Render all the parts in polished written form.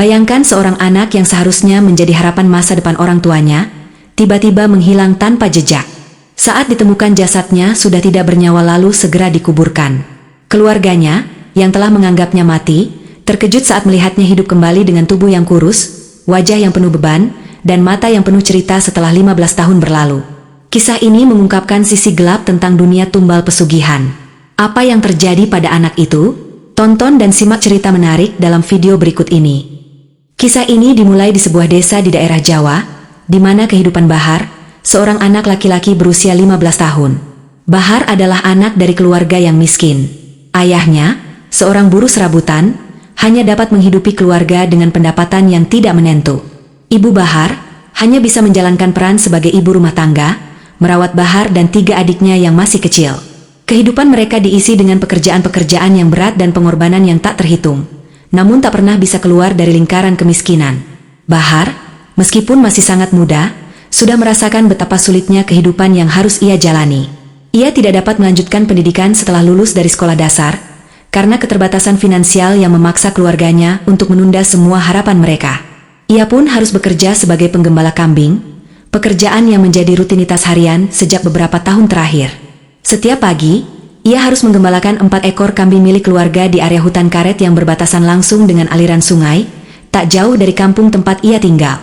Bayangkan seorang anak yang seharusnya menjadi harapan masa depan orang tuanya, tiba-tiba menghilang tanpa jejak. Saat ditemukan jasadnya sudah tidak bernyawa lalu segera dikuburkan. Keluarganya, yang telah menganggapnya mati, terkejut saat melihatnya hidup kembali dengan tubuh yang kurus, wajah yang penuh beban, dan mata yang penuh cerita setelah 15 tahun berlalu. Kisah ini mengungkapkan sisi gelap tentang dunia tumbal pesugihan. Apa yang terjadi pada anak itu? Tonton dan simak cerita menarik dalam video berikut ini. Kisah ini dimulai di sebuah desa di daerah Jawa, di mana kehidupan Bahar, seorang anak laki-laki berusia 15 tahun. Bahar adalah anak dari keluarga yang miskin. Ayahnya, seorang buruh serabutan, hanya dapat menghidupi keluarga dengan pendapatan yang tidak menentu. Ibu Bahar hanya bisa menjalankan peran sebagai ibu rumah tangga, merawat Bahar dan 3 adiknya yang masih kecil. Kehidupan mereka diisi dengan pekerjaan-pekerjaan yang berat dan pengorbanan yang tak terhitung, namun tak pernah bisa keluar dari lingkaran kemiskinan. Bahar, meskipun masih sangat muda, sudah merasakan betapa sulitnya kehidupan yang harus ia jalani. Ia tidak dapat melanjutkan pendidikan setelah lulus dari sekolah dasar, karena keterbatasan finansial yang memaksa keluarganya untuk menunda semua harapan mereka. Ia pun harus bekerja sebagai penggembala kambing, pekerjaan yang menjadi rutinitas harian sejak beberapa tahun terakhir. Setiap pagi, ia harus menggembalakan 4 ekor kambing milik keluarga di area hutan karet yang berbatasan langsung dengan aliran sungai, tak jauh dari kampung tempat ia tinggal.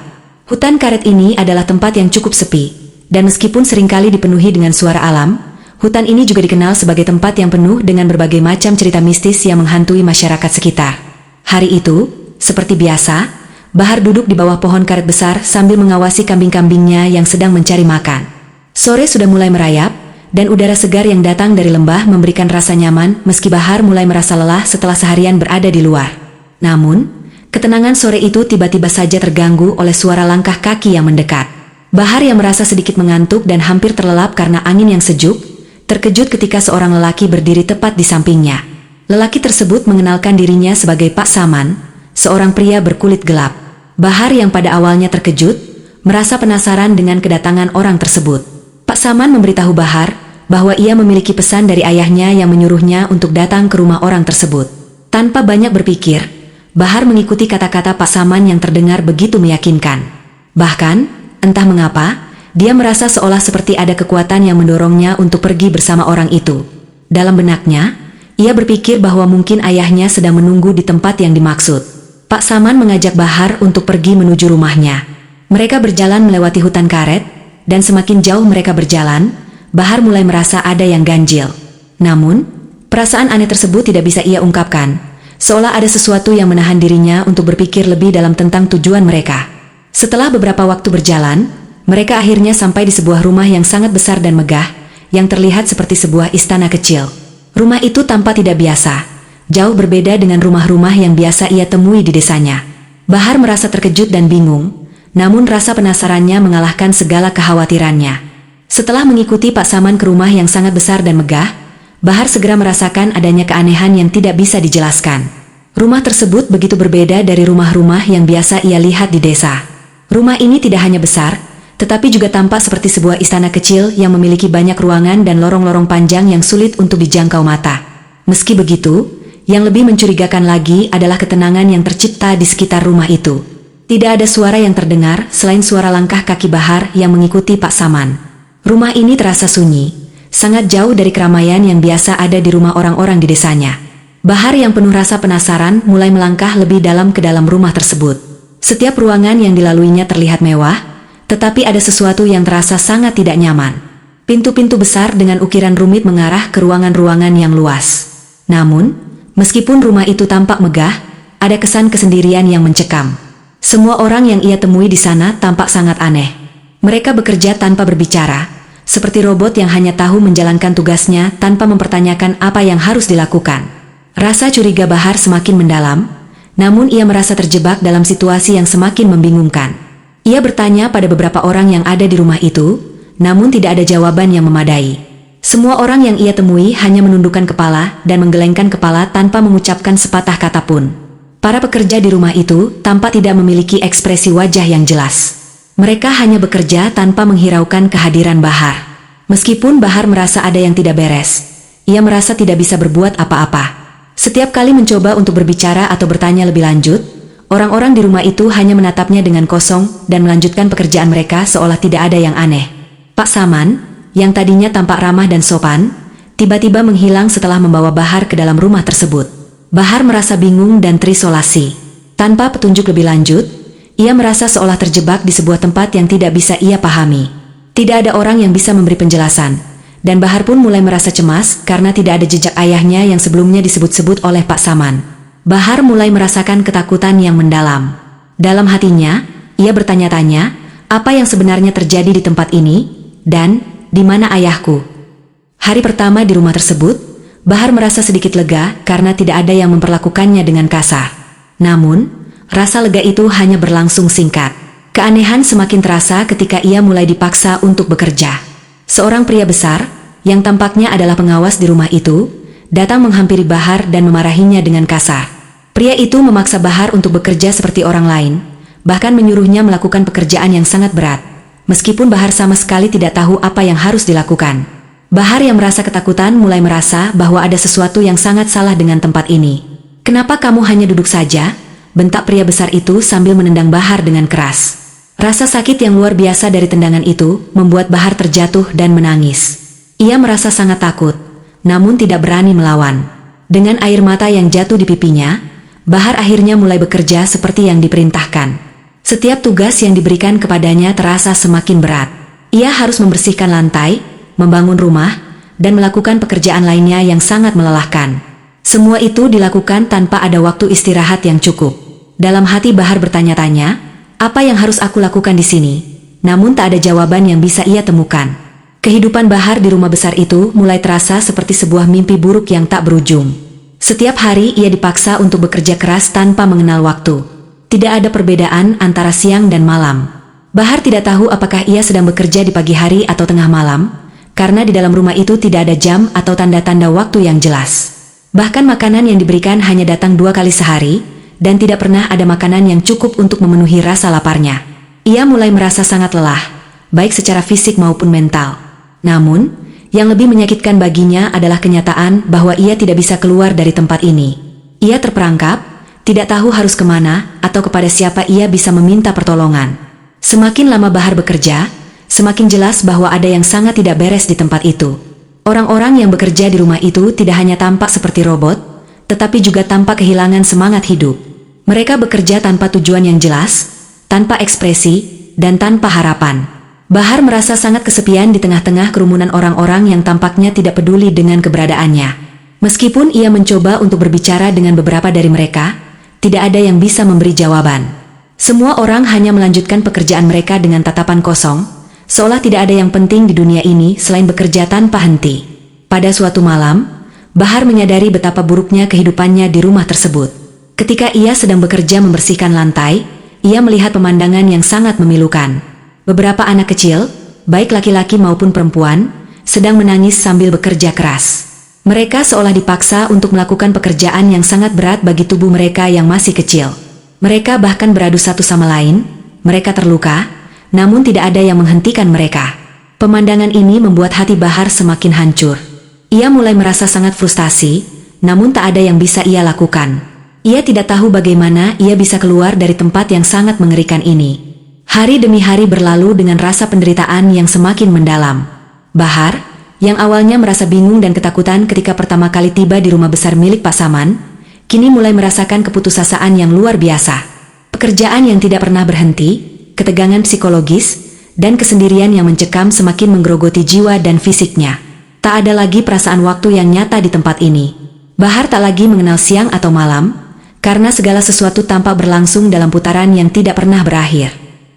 Hutan karet ini adalah tempat yang cukup sepi, dan meskipun seringkali dipenuhi dengan suara alam, hutan ini juga dikenal sebagai tempat yang penuh dengan berbagai macam cerita mistis yang menghantui masyarakat sekitar. Hari itu, seperti biasa, Bahar duduk di bawah pohon karet besar sambil mengawasi kambing-kambingnya yang sedang mencari makan. Sore sudah mulai merayap, dan udara segar yang datang dari lembah memberikan rasa nyaman meski Bahar mulai merasa lelah setelah seharian berada di luar. Namun, ketenangan sore itu tiba-tiba saja terganggu oleh suara langkah kaki yang mendekat. Bahar yang merasa sedikit mengantuk dan hampir terlelap karena angin yang sejuk, terkejut ketika seorang lelaki berdiri tepat di sampingnya. Lelaki tersebut mengenalkan dirinya sebagai Pak Saman, seorang pria berkulit gelap. Bahar yang pada awalnya terkejut, merasa penasaran dengan kedatangan orang tersebut. Pak Saman memberitahu Bahar bahwa ia memiliki pesan dari ayahnya yang menyuruhnya untuk datang ke rumah orang tersebut. Tanpa banyak berpikir, Bahar mengikuti kata-kata Pak Saman yang terdengar begitu meyakinkan. Bahkan, entah mengapa, dia merasa seolah seperti ada kekuatan yang mendorongnya untuk pergi bersama orang itu. Dalam benaknya, ia berpikir bahwa mungkin ayahnya sedang menunggu di tempat yang dimaksud. Pak Saman mengajak Bahar untuk pergi menuju rumahnya. Mereka berjalan melewati hutan karet, dan semakin jauh mereka berjalan, Bahar mulai merasa ada yang ganjil. Namun, perasaan aneh tersebut tidak bisa ia ungkapkan, seolah ada sesuatu yang menahan dirinya untuk berpikir lebih dalam tentang tujuan mereka. Setelah beberapa waktu berjalan, mereka akhirnya sampai di sebuah rumah yang sangat besar dan megah, yang terlihat seperti sebuah istana kecil. Rumah itu tampak tidak biasa, jauh berbeda dengan rumah-rumah yang biasa ia temui di desanya. Bahar merasa terkejut dan bingung, namun rasa penasarannya mengalahkan segala kekhawatirannya. Setelah mengikuti Pak Saman ke rumah yang sangat besar dan megah, Bahar segera merasakan adanya keanehan yang tidak bisa dijelaskan. Rumah tersebut begitu berbeda dari rumah-rumah yang biasa ia lihat di desa. Rumah ini tidak hanya besar, tetapi juga tampak seperti sebuah istana kecil yang memiliki banyak ruangan dan lorong-lorong panjang yang sulit untuk dijangkau mata. Meski begitu, yang lebih mencurigakan lagi adalah ketenangan yang tercipta di sekitar rumah itu. Tidak ada suara yang terdengar selain suara langkah kaki Bahar yang mengikuti Pak Saman. Rumah ini terasa sunyi, sangat jauh dari keramaian yang biasa ada di rumah orang-orang di desanya. Bahar yang penuh rasa penasaran mulai melangkah lebih dalam ke dalam rumah tersebut. Setiap ruangan yang dilaluinya terlihat mewah, tetapi ada sesuatu yang terasa sangat tidak nyaman. Pintu-pintu besar dengan ukiran rumit mengarah ke ruangan-ruangan yang luas. Namun, meskipun rumah itu tampak megah, ada kesan kesendirian yang mencekam. Semua orang yang ia temui di sana tampak sangat aneh. Mereka bekerja tanpa berbicara, seperti robot yang hanya tahu menjalankan tugasnya tanpa mempertanyakan apa yang harus dilakukan. Rasa curiga Bahar semakin mendalam, namun ia merasa terjebak dalam situasi yang semakin membingungkan. Ia bertanya pada beberapa orang yang ada di rumah itu, namun tidak ada jawaban yang memadai. Semua orang yang ia temui hanya menundukkan kepala dan menggelengkan kepala tanpa mengucapkan sepatah kata pun. Para pekerja di rumah itu tampak tidak memiliki ekspresi wajah yang jelas. Mereka hanya bekerja tanpa menghiraukan kehadiran Bahar. Meskipun Bahar merasa ada yang tidak beres, ia merasa tidak bisa berbuat apa-apa. Setiap kali mencoba untuk berbicara atau bertanya lebih lanjut, Orang-orang di rumah itu hanya menatapnya dengan kosong dan melanjutkan pekerjaan mereka seolah tidak ada yang aneh. Pak Saman, yang tadinya tampak ramah dan sopan, tiba-tiba menghilang setelah membawa Bahar ke dalam rumah tersebut. Bahar merasa bingung dan terisolasi. Tanpa petunjuk lebih lanjut, ia merasa seolah terjebak di sebuah tempat yang tidak bisa ia pahami. Tidak ada orang yang bisa memberi penjelasan, dan Bahar pun mulai merasa cemas karena tidak ada jejak ayahnya yang sebelumnya disebut-sebut oleh Pak Saman. Bahar mulai merasakan ketakutan yang mendalam. Dalam hatinya, ia bertanya-tanya, apa yang sebenarnya terjadi di tempat ini, dan di mana ayahku? Hari pertama di rumah tersebut, Bahar merasa sedikit lega karena tidak ada yang memperlakukannya dengan kasar. Namun, rasa lega itu hanya berlangsung singkat. Keanehan semakin terasa ketika ia mulai dipaksa untuk bekerja. Seorang pria besar, yang tampaknya adalah pengawas di rumah itu, datang menghampiri Bahar dan memarahinya dengan kasar. Pria itu memaksa Bahar untuk bekerja seperti orang lain, bahkan menyuruhnya melakukan pekerjaan yang sangat berat, meskipun Bahar sama sekali tidak tahu apa yang harus dilakukan. Bahar yang merasa ketakutan mulai merasa bahwa ada sesuatu yang sangat salah dengan tempat ini. "Kenapa kamu hanya duduk saja?" bentak pria besar itu sambil menendang Bahar dengan keras. Rasa sakit yang luar biasa dari tendangan itu membuat Bahar terjatuh dan menangis. Ia merasa sangat takut, namun tidak berani melawan. Dengan air mata yang jatuh di pipinya, Bahar akhirnya mulai bekerja seperti yang diperintahkan. Setiap tugas yang diberikan kepadanya terasa semakin berat. Ia harus membersihkan lantai, membangun rumah, dan melakukan pekerjaan lainnya yang sangat melelahkan. Semua itu dilakukan tanpa ada waktu istirahat yang cukup. Dalam hati Bahar bertanya-tanya, apa yang harus aku lakukan di sini? Namun tak ada jawaban yang bisa ia temukan. Kehidupan Bahar di rumah besar itu mulai terasa seperti sebuah mimpi buruk yang tak berujung. Setiap hari ia dipaksa untuk bekerja keras tanpa mengenal waktu. Tidak ada perbedaan antara siang dan malam. Bahar tidak tahu apakah ia sedang bekerja di pagi hari atau tengah malam, karena di dalam rumah itu tidak ada jam atau tanda-tanda waktu yang jelas. Bahkan makanan yang diberikan hanya datang 2 kali sehari, dan tidak pernah ada makanan yang cukup untuk memenuhi rasa laparnya. Ia mulai merasa sangat lelah, baik secara fisik maupun mental. Namun, yang lebih menyakitkan baginya adalah kenyataan bahwa ia tidak bisa keluar dari tempat ini. Ia terperangkap, tidak tahu harus kemana atau kepada siapa ia bisa meminta pertolongan. Semakin lama Bahar bekerja, semakin jelas bahwa ada yang sangat tidak beres di tempat itu. Orang-orang yang bekerja di rumah itu tidak hanya tampak seperti robot, tetapi juga tampak kehilangan semangat hidup. Mereka bekerja tanpa tujuan yang jelas, tanpa ekspresi, dan tanpa harapan. Bahar merasa sangat kesepian di tengah-tengah kerumunan orang-orang yang tampaknya tidak peduli dengan keberadaannya. Meskipun ia mencoba untuk berbicara dengan beberapa dari mereka, tidak ada yang bisa memberi jawaban. Semua orang hanya melanjutkan pekerjaan mereka dengan tatapan kosong, seolah tidak ada yang penting di dunia ini selain bekerja tanpa henti. Pada suatu malam, Bahar menyadari betapa buruknya kehidupannya di rumah tersebut. Ketika ia sedang bekerja membersihkan lantai, ia melihat pemandangan yang sangat memilukan. Beberapa anak kecil, baik laki-laki maupun perempuan, sedang menangis sambil bekerja keras. Mereka seolah dipaksa untuk melakukan pekerjaan yang sangat berat bagi tubuh mereka yang masih kecil. Mereka bahkan beradu satu sama lain, mereka terluka, namun tidak ada yang menghentikan mereka. Pemandangan ini membuat hati Bahar semakin hancur. Ia mulai merasa sangat frustasi, namun tak ada yang bisa ia lakukan. Ia tidak tahu bagaimana ia bisa keluar dari tempat yang sangat mengerikan ini. Hari demi hari berlalu dengan rasa penderitaan yang semakin mendalam. Bahar, yang awalnya merasa bingung dan ketakutan ketika pertama kali tiba di rumah besar milik Pak Saman, kini mulai merasakan keputusasaan yang luar biasa. Pekerjaan yang tidak pernah berhenti, ketegangan psikologis, dan kesendirian yang mencekam semakin menggerogoti jiwa dan fisiknya. Tak ada lagi perasaan waktu yang nyata di tempat ini. Bahar tak lagi mengenal siang atau malam, karena segala sesuatu tampak berlangsung dalam putaran yang tidak pernah berakhir.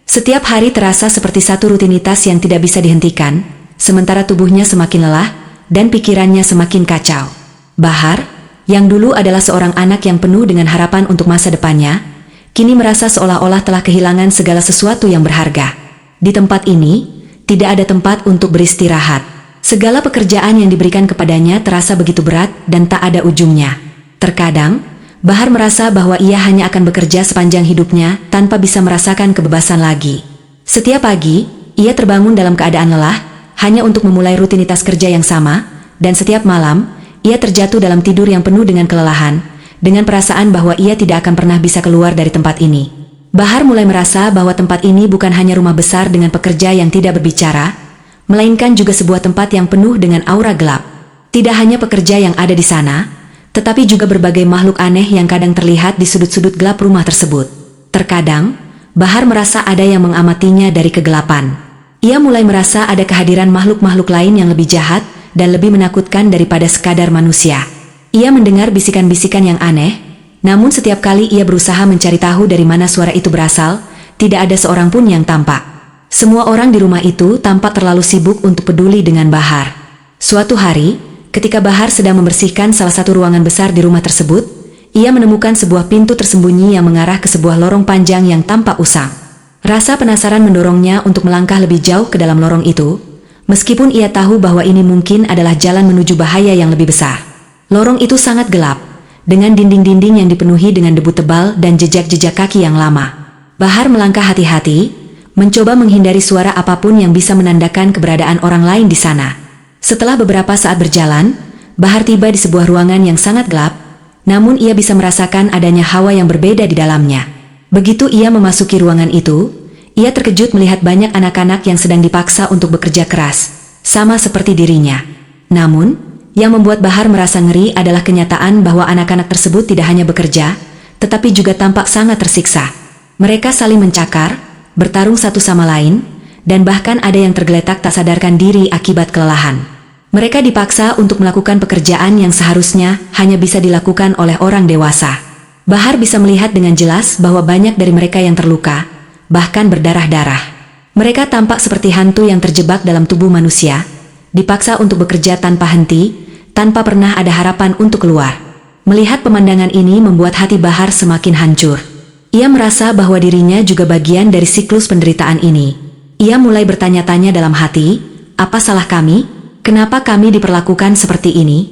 Setiap hari terasa seperti satu rutinitas yang tidak bisa dihentikan, sementara tubuhnya semakin lelah dan pikirannya semakin kacau. Bahar, yang dulu adalah seorang anak yang penuh dengan harapan untuk masa depannya, kini merasa seolah-olah telah kehilangan segala sesuatu yang berharga. Di tempat ini, tidak ada tempat untuk beristirahat. Segala pekerjaan yang diberikan kepadanya terasa begitu berat dan tak ada ujungnya. Terkadang, Bahar merasa bahwa ia hanya akan bekerja sepanjang hidupnya tanpa bisa merasakan kebebasan lagi. Setiap pagi, ia terbangun dalam keadaan lelah, hanya untuk memulai rutinitas kerja yang sama, dan setiap malam, ia terjatuh dalam tidur yang penuh dengan kelelahan, dengan perasaan bahwa ia tidak akan pernah bisa keluar dari tempat ini. Bahar mulai merasa bahwa tempat ini bukan hanya rumah besar dengan pekerja yang tidak berbicara, melainkan juga sebuah tempat yang penuh dengan aura gelap. Tidak hanya pekerja yang ada di sana, tetapi juga berbagai makhluk aneh yang kadang terlihat di sudut-sudut gelap rumah tersebut. Terkadang, Bahar merasa ada yang mengamatinya dari kegelapan. Ia mulai merasa ada kehadiran makhluk-makhluk lain yang lebih jahat dan lebih menakutkan daripada sekadar manusia. Ia mendengar bisikan-bisikan yang aneh, namun setiap kali ia berusaha mencari tahu dari mana suara itu berasal, tidak ada seorang pun yang tampak. Semua orang di rumah itu tampak terlalu sibuk untuk peduli dengan Bahar. Suatu hari, ketika Bahar sedang membersihkan salah satu ruangan besar di rumah tersebut, ia menemukan sebuah pintu tersembunyi yang mengarah ke sebuah lorong panjang yang tampak usang. Rasa penasaran mendorongnya untuk melangkah lebih jauh ke dalam lorong itu, meskipun ia tahu bahwa ini mungkin adalah jalan menuju bahaya yang lebih besar. Lorong itu sangat gelap, dengan dinding-dinding yang dipenuhi dengan debu tebal dan jejak-jejak kaki yang lama. Bahar melangkah hati-hati, mencoba menghindari suara apapun yang bisa menandakan keberadaan orang lain di sana. Setelah beberapa saat berjalan, Bahar tiba di sebuah ruangan yang sangat gelap, namun ia bisa merasakan adanya hawa yang berbeda di dalamnya. Begitu ia memasuki ruangan itu, ia terkejut melihat banyak anak-anak yang sedang dipaksa untuk bekerja keras, sama seperti dirinya. Namun, yang membuat Bahar merasa ngeri adalah kenyataan bahwa anak-anak tersebut tidak hanya bekerja, tetapi juga tampak sangat tersiksa. Mereka saling mencakar, bertarung satu sama lain, dan bahkan ada yang tergeletak tak sadarkan diri akibat kelelahan. Mereka dipaksa untuk melakukan pekerjaan yang seharusnya hanya bisa dilakukan oleh orang dewasa. Bahar bisa melihat dengan jelas bahwa banyak dari mereka yang terluka, bahkan berdarah-darah. Mereka tampak seperti hantu yang terjebak dalam tubuh manusia, dipaksa untuk bekerja tanpa henti, tanpa pernah ada harapan untuk keluar. Melihat pemandangan ini membuat hati Bahar semakin hancur. Ia merasa bahwa dirinya juga bagian dari siklus penderitaan ini. Ia mulai bertanya-tanya dalam hati, apa salah kami? Kenapa kami diperlakukan seperti ini?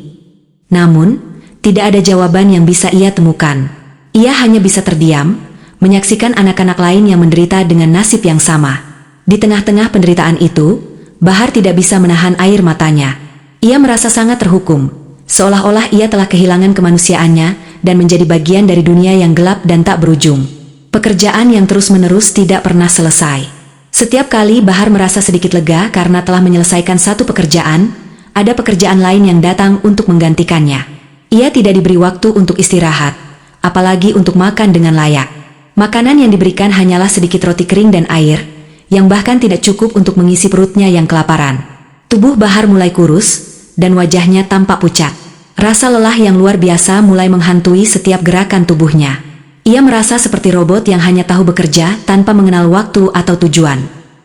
Namun, tidak ada jawaban yang bisa ia temukan. Ia hanya bisa terdiam, menyaksikan anak-anak lain yang menderita dengan nasib yang sama. Di tengah-tengah penderitaan itu, Bahar tidak bisa menahan air matanya. Ia merasa sangat terhukum, seolah-olah ia telah kehilangan kemanusiaannya dan menjadi bagian dari dunia yang gelap dan tak berujung. Pekerjaan yang terus-menerus tidak pernah selesai. Setiap kali Bahar merasa sedikit lega karena telah menyelesaikan satu pekerjaan, ada pekerjaan lain yang datang untuk menggantikannya. Ia tidak diberi waktu untuk istirahat, apalagi untuk makan dengan layak. Makanan yang diberikan hanyalah sedikit roti kering dan air, yang bahkan tidak cukup untuk mengisi perutnya yang kelaparan. Tubuh Bahar mulai kurus, dan wajahnya tampak pucat. Rasa lelah yang luar biasa mulai menghantui setiap gerakan tubuhnya. Ia merasa seperti robot yang hanya tahu bekerja tanpa mengenal waktu atau tujuan.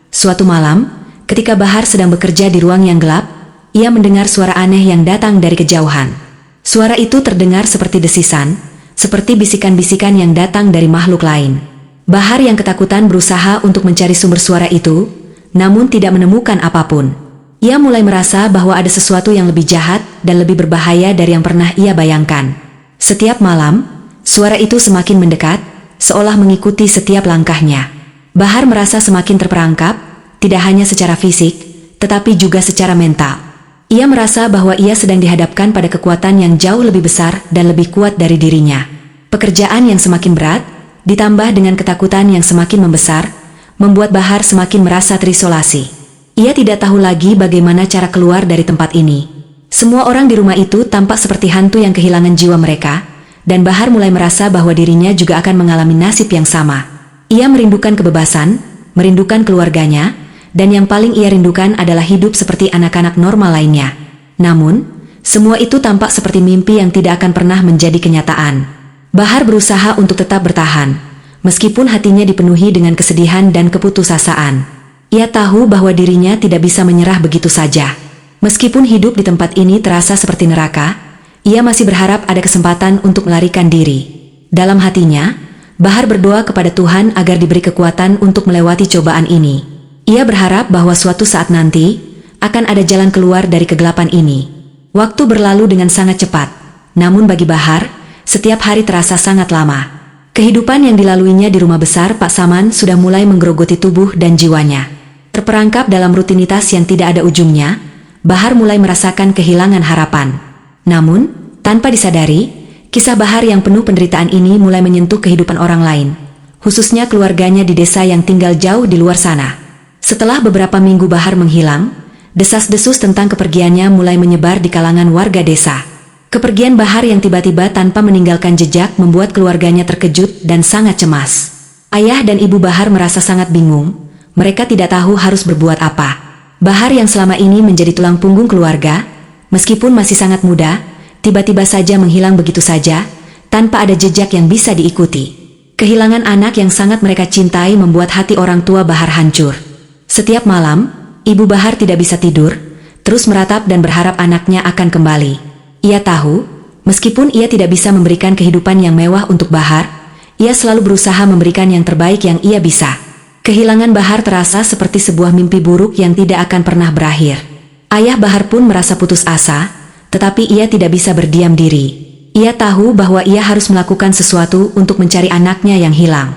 Suatu malam, ketika Bahar sedang bekerja di ruang yang gelap, ia mendengar suara aneh yang datang dari kejauhan. Suara itu terdengar seperti desisan, seperti bisikan-bisikan yang datang dari makhluk lain. Bahar yang ketakutan berusaha untuk mencari sumber suara itu, namun tidak menemukan apapun. Ia mulai merasa bahwa ada sesuatu yang lebih jahat dan lebih berbahaya dari yang pernah ia bayangkan. Setiap malam, suara itu semakin mendekat, seolah mengikuti setiap langkahnya. Bahar merasa semakin terperangkap, tidak hanya secara fisik, tetapi juga secara mental. Ia merasa bahwa ia sedang dihadapkan pada kekuatan yang jauh lebih besar dan lebih kuat dari dirinya. Pekerjaan yang semakin berat, ditambah dengan ketakutan yang semakin membesar, membuat Bahar semakin merasa terisolasi. Ia tidak tahu lagi bagaimana cara keluar dari tempat ini. Semua orang di rumah itu tampak seperti hantu yang kehilangan jiwa mereka, dan Bahar mulai merasa bahwa dirinya juga akan mengalami nasib yang sama. Ia merindukan kebebasan, merindukan keluarganya, dan yang paling ia rindukan adalah hidup seperti anak-anak normal lainnya. Namun, semua itu tampak seperti mimpi yang tidak akan pernah menjadi kenyataan. Bahar berusaha untuk tetap bertahan, meskipun hatinya dipenuhi dengan kesedihan dan keputusasaan. Ia tahu bahwa dirinya tidak bisa menyerah begitu saja. Meskipun hidup di tempat ini terasa seperti neraka, ia masih berharap ada kesempatan untuk melarikan diri. Dalam hatinya, Bahar berdoa kepada Tuhan agar diberi kekuatan untuk melewati cobaan ini. Ia berharap bahwa suatu saat nanti, akan ada jalan keluar dari kegelapan ini. Waktu berlalu dengan sangat cepat, namun bagi Bahar, setiap hari terasa sangat lama. Kehidupan yang dilaluinya di rumah besar Pak Saman sudah mulai menggerogoti tubuh dan jiwanya. Terperangkap dalam rutinitas yang tidak ada ujungnya, Bahar mulai merasakan kehilangan harapan. Namun, tanpa disadari, Kisah Bahar yang penuh penderitaan ini mulai menyentuh kehidupan orang lain, khususnya keluarganya di desa yang tinggal jauh di luar sana. Setelah beberapa minggu Bahar menghilang, desas-desus tentang kepergiannya mulai menyebar di kalangan warga desa. Kepergian Bahar yang tiba-tiba tanpa meninggalkan jejak membuat keluarganya terkejut dan sangat cemas. Ayah dan ibu Bahar merasa sangat bingung, mereka tidak tahu harus berbuat apa. Bahar yang selama ini menjadi tulang punggung keluarga, meskipun masih sangat muda, tiba-tiba saja menghilang begitu saja, tanpa ada jejak yang bisa diikuti. Kehilangan anak yang sangat mereka cintai membuat hati orang tua Bahar hancur. Setiap malam, ibu Bahar tidak bisa tidur, terus meratap dan berharap anaknya akan kembali. Ia tahu, meskipun ia tidak bisa memberikan kehidupan yang mewah untuk Bahar, ia selalu berusaha memberikan yang terbaik yang ia bisa. Kehilangan Bahar terasa seperti sebuah mimpi buruk yang tidak akan pernah berakhir. Ayah Bahar pun merasa putus asa, tetapi ia tidak bisa berdiam diri. Ia tahu bahwa ia harus melakukan sesuatu untuk mencari anaknya yang hilang.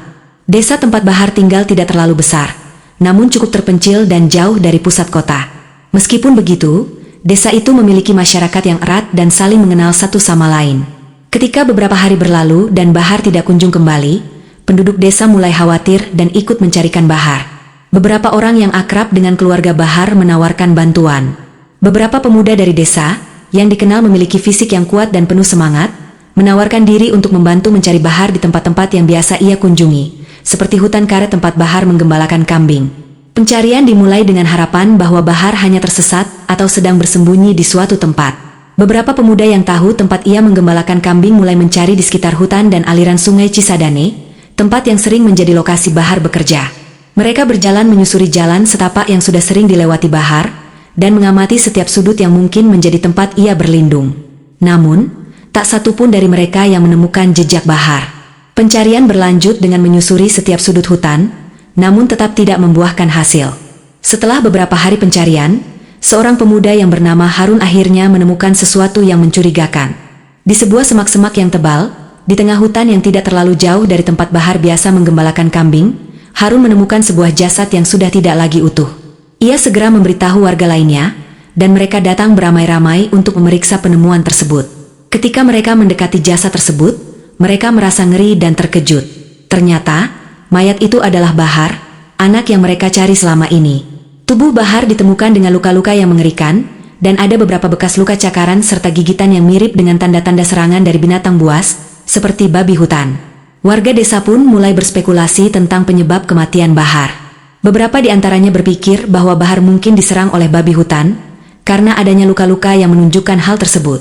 Desa tempat Bahar tinggal tidak terlalu besar, namun cukup terpencil dan jauh dari pusat kota. Meskipun begitu, desa itu memiliki masyarakat yang erat dan saling mengenal satu sama lain. Ketika beberapa hari berlalu dan Bahar tidak kunjung kembali, penduduk desa mulai khawatir dan ikut mencarikan Bahar. Beberapa orang yang akrab dengan keluarga Bahar menawarkan bantuan. Beberapa pemuda dari desa, yang dikenal memiliki fisik yang kuat dan penuh semangat, menawarkan diri untuk membantu mencari Bahar di tempat-tempat yang biasa ia kunjungi, seperti hutan karet tempat Bahar menggembalakan kambing. Pencarian dimulai dengan harapan bahwa Bahar hanya tersesat atau sedang bersembunyi di suatu tempat. Beberapa pemuda yang tahu tempat ia menggembalakan kambing mulai mencari di sekitar hutan dan aliran sungai Cisadane, tempat yang sering menjadi lokasi Bahar bekerja. Mereka berjalan menyusuri jalan setapak yang sudah sering dilewati Bahar, dan mengamati setiap sudut yang mungkin menjadi tempat ia berlindung. Namun, tak satu pun dari mereka yang menemukan jejak Bahar. Pencarian berlanjut dengan menyusuri setiap sudut hutan, namun tetap tidak membuahkan hasil. Setelah beberapa hari pencarian, seorang pemuda yang bernama Harun akhirnya menemukan sesuatu yang mencurigakan. Di sebuah semak-semak yang tebal, di tengah hutan yang tidak terlalu jauh dari tempat Bahar biasa menggembalakan kambing, Harun menemukan sebuah jasad yang sudah tidak lagi utuh. Ia segera memberitahu warga lainnya, dan mereka datang beramai-ramai untuk memeriksa penemuan tersebut. Ketika mereka mendekati jasad tersebut, mereka merasa ngeri dan terkejut. Ternyata, mayat itu adalah Bahar, anak yang mereka cari selama ini. Tubuh Bahar ditemukan dengan luka-luka yang mengerikan, dan ada beberapa bekas luka cakaran serta gigitan yang mirip dengan tanda-tanda serangan dari binatang buas, seperti babi hutan. Warga desa pun mulai berspekulasi tentang penyebab kematian Bahar. Beberapa di antaranya berpikir bahwa Bahar mungkin diserang oleh babi hutan, karena adanya luka-luka yang menunjukkan hal tersebut.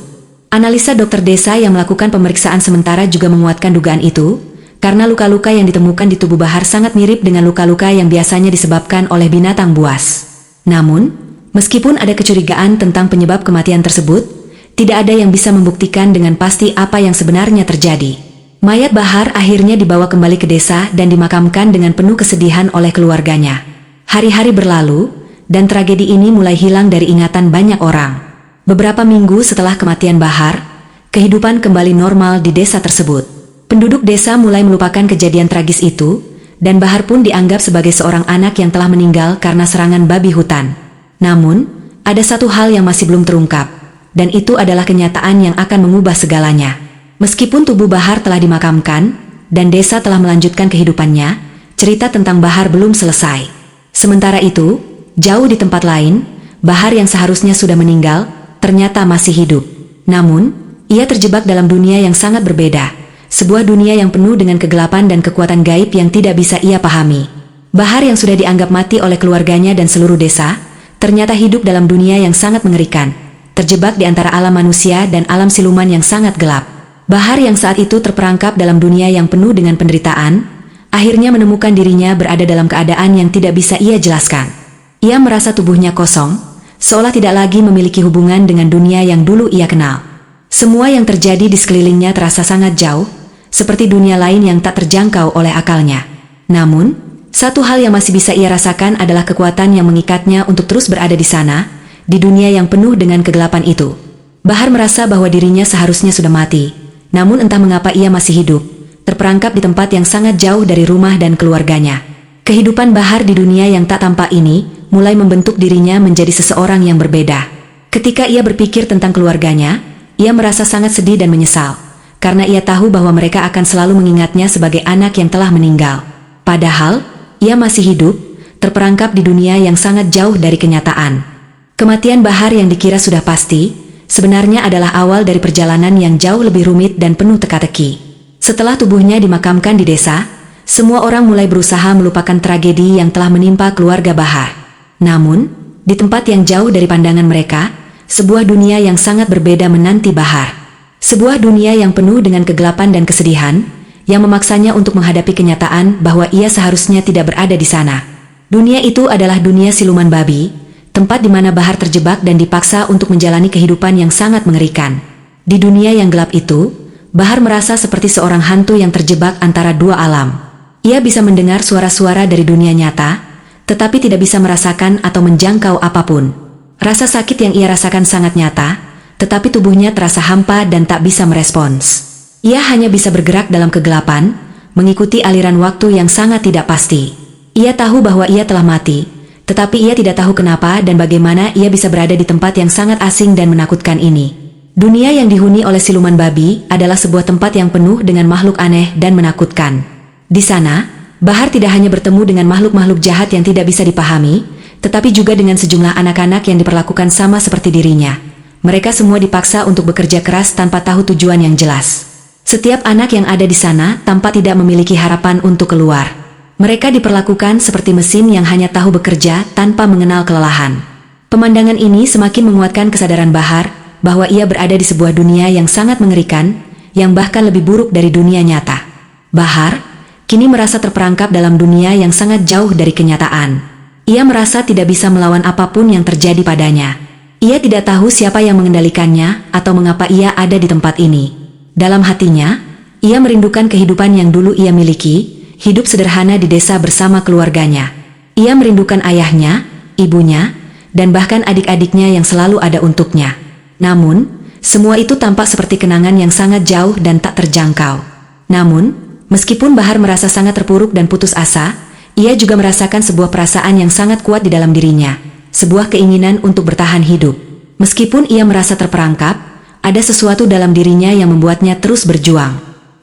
Analisa dokter desa yang melakukan pemeriksaan sementara juga menguatkan dugaan itu, karena luka-luka yang ditemukan di tubuh Bahar sangat mirip dengan luka-luka yang biasanya disebabkan oleh binatang buas. Namun, meskipun ada kecurigaan tentang penyebab kematian tersebut, tidak ada yang bisa membuktikan dengan pasti apa yang sebenarnya terjadi. Mayat Bahar akhirnya dibawa kembali ke desa dan dimakamkan dengan penuh kesedihan oleh keluarganya. Hari-hari berlalu, dan tragedi ini mulai hilang dari ingatan banyak orang. Beberapa minggu setelah kematian Bahar, kehidupan kembali normal di desa tersebut. Penduduk desa mulai melupakan kejadian tragis itu, dan Bahar pun dianggap sebagai seorang anak yang telah meninggal karena serangan babi hutan. Namun, ada satu hal yang masih belum terungkap, dan itu adalah kenyataan yang akan mengubah segalanya. Meskipun tubuh Bahar telah dimakamkan, dan desa telah melanjutkan kehidupannya, cerita tentang Bahar belum selesai. Sementara itu, jauh di tempat lain, Bahar yang seharusnya sudah meninggal, ternyata masih hidup. Namun, ia terjebak dalam dunia yang sangat berbeda, sebuah dunia yang penuh dengan kegelapan dan kekuatan gaib yang tidak bisa ia pahami. Bahar yang sudah dianggap mati oleh keluarganya dan seluruh desa, ternyata hidup dalam dunia yang sangat mengerikan, terjebak di antara alam manusia dan alam siluman yang sangat gelap. Bahar yang saat itu terperangkap dalam dunia yang penuh dengan penderitaan, akhirnya menemukan dirinya berada dalam keadaan yang tidak bisa ia jelaskan. Ia merasa tubuhnya kosong, seolah tidak lagi memiliki hubungan dengan dunia yang dulu ia kenal. Semua yang terjadi di sekelilingnya terasa sangat jauh, seperti dunia lain yang tak terjangkau oleh akalnya. Namun, satu hal yang masih bisa ia rasakan adalah kekuatan yang mengikatnya untuk terus berada di sana, di dunia yang penuh dengan kegelapan itu. Bahar merasa bahwa dirinya seharusnya sudah mati. Namun entah mengapa ia masih hidup, terperangkap di tempat yang sangat jauh dari rumah dan keluarganya. Kehidupan Bahar di dunia yang tak tampak ini mulai membentuk dirinya menjadi seseorang yang berbeda. Ketika ia berpikir tentang keluarganya, ia merasa sangat sedih dan menyesal, karena ia tahu bahwa mereka akan selalu mengingatnya sebagai anak yang telah meninggal. Padahal, ia masih hidup, terperangkap di dunia yang sangat jauh dari kenyataan. Kematian Bahar yang dikira sudah pasti, sebenarnya adalah awal dari perjalanan yang jauh lebih rumit dan penuh teka-teki. Setelah tubuhnya dimakamkan di desa, semua orang mulai berusaha melupakan tragedi yang telah menimpa keluarga Bahar. Namun, di tempat yang jauh dari pandangan mereka, sebuah dunia yang sangat berbeda menanti Bahar. Sebuah dunia yang penuh dengan kegelapan dan kesedihan, yang memaksanya untuk menghadapi kenyataan bahwa ia seharusnya tidak berada di sana. Dunia itu adalah dunia siluman babi, tempat di mana Bahar terjebak dan dipaksa untuk menjalani kehidupan yang sangat mengerikan. Di dunia yang gelap itu, Bahar merasa seperti seorang hantu yang terjebak antara dua alam. Ia bisa mendengar suara-suara dari dunia nyata, tetapi tidak bisa merasakan atau menjangkau apapun. Rasa sakit yang ia rasakan sangat nyata, tetapi tubuhnya terasa hampa dan tak bisa merespons. Ia hanya bisa bergerak dalam kegelapan, mengikuti aliran waktu yang sangat tidak pasti. Ia tahu bahwa ia telah mati, tetapi ia tidak tahu kenapa dan bagaimana ia bisa berada di tempat yang sangat asing dan menakutkan ini. Dunia yang dihuni oleh siluman babi adalah sebuah tempat yang penuh dengan makhluk aneh dan menakutkan. Di sana, Bahar tidak hanya bertemu dengan makhluk-makhluk jahat yang tidak bisa dipahami, tetapi juga dengan sejumlah anak-anak yang diperlakukan sama seperti dirinya. Mereka semua dipaksa untuk bekerja keras tanpa tahu tujuan yang jelas. Setiap anak yang ada di sana tampak tidak memiliki harapan untuk keluar. Mereka diperlakukan seperti mesin yang hanya tahu bekerja tanpa mengenal kelelahan. Pemandangan ini semakin menguatkan kesadaran Bahar bahwa ia berada di sebuah dunia yang sangat mengerikan, yang bahkan lebih buruk dari dunia nyata. Bahar kini merasa terperangkap dalam dunia yang sangat jauh dari kenyataan. Ia merasa tidak bisa melawan apapun yang terjadi padanya. Ia tidak tahu siapa yang mengendalikannya atau mengapa ia ada di tempat ini. Dalam hatinya, ia merindukan kehidupan yang dulu ia miliki, hidup sederhana di desa bersama keluarganya. Ia merindukan ayahnya, ibunya, dan bahkan adik-adiknya yang selalu ada untuknya. Namun, semua itu tampak seperti kenangan yang sangat jauh dan tak terjangkau. Namun, meskipun Bahar merasa sangat terpuruk dan putus asa, ia juga merasakan sebuah perasaan yang sangat kuat di dalam dirinya, sebuah keinginan untuk bertahan hidup. Meskipun ia merasa terperangkap, ada sesuatu dalam dirinya yang membuatnya terus berjuang.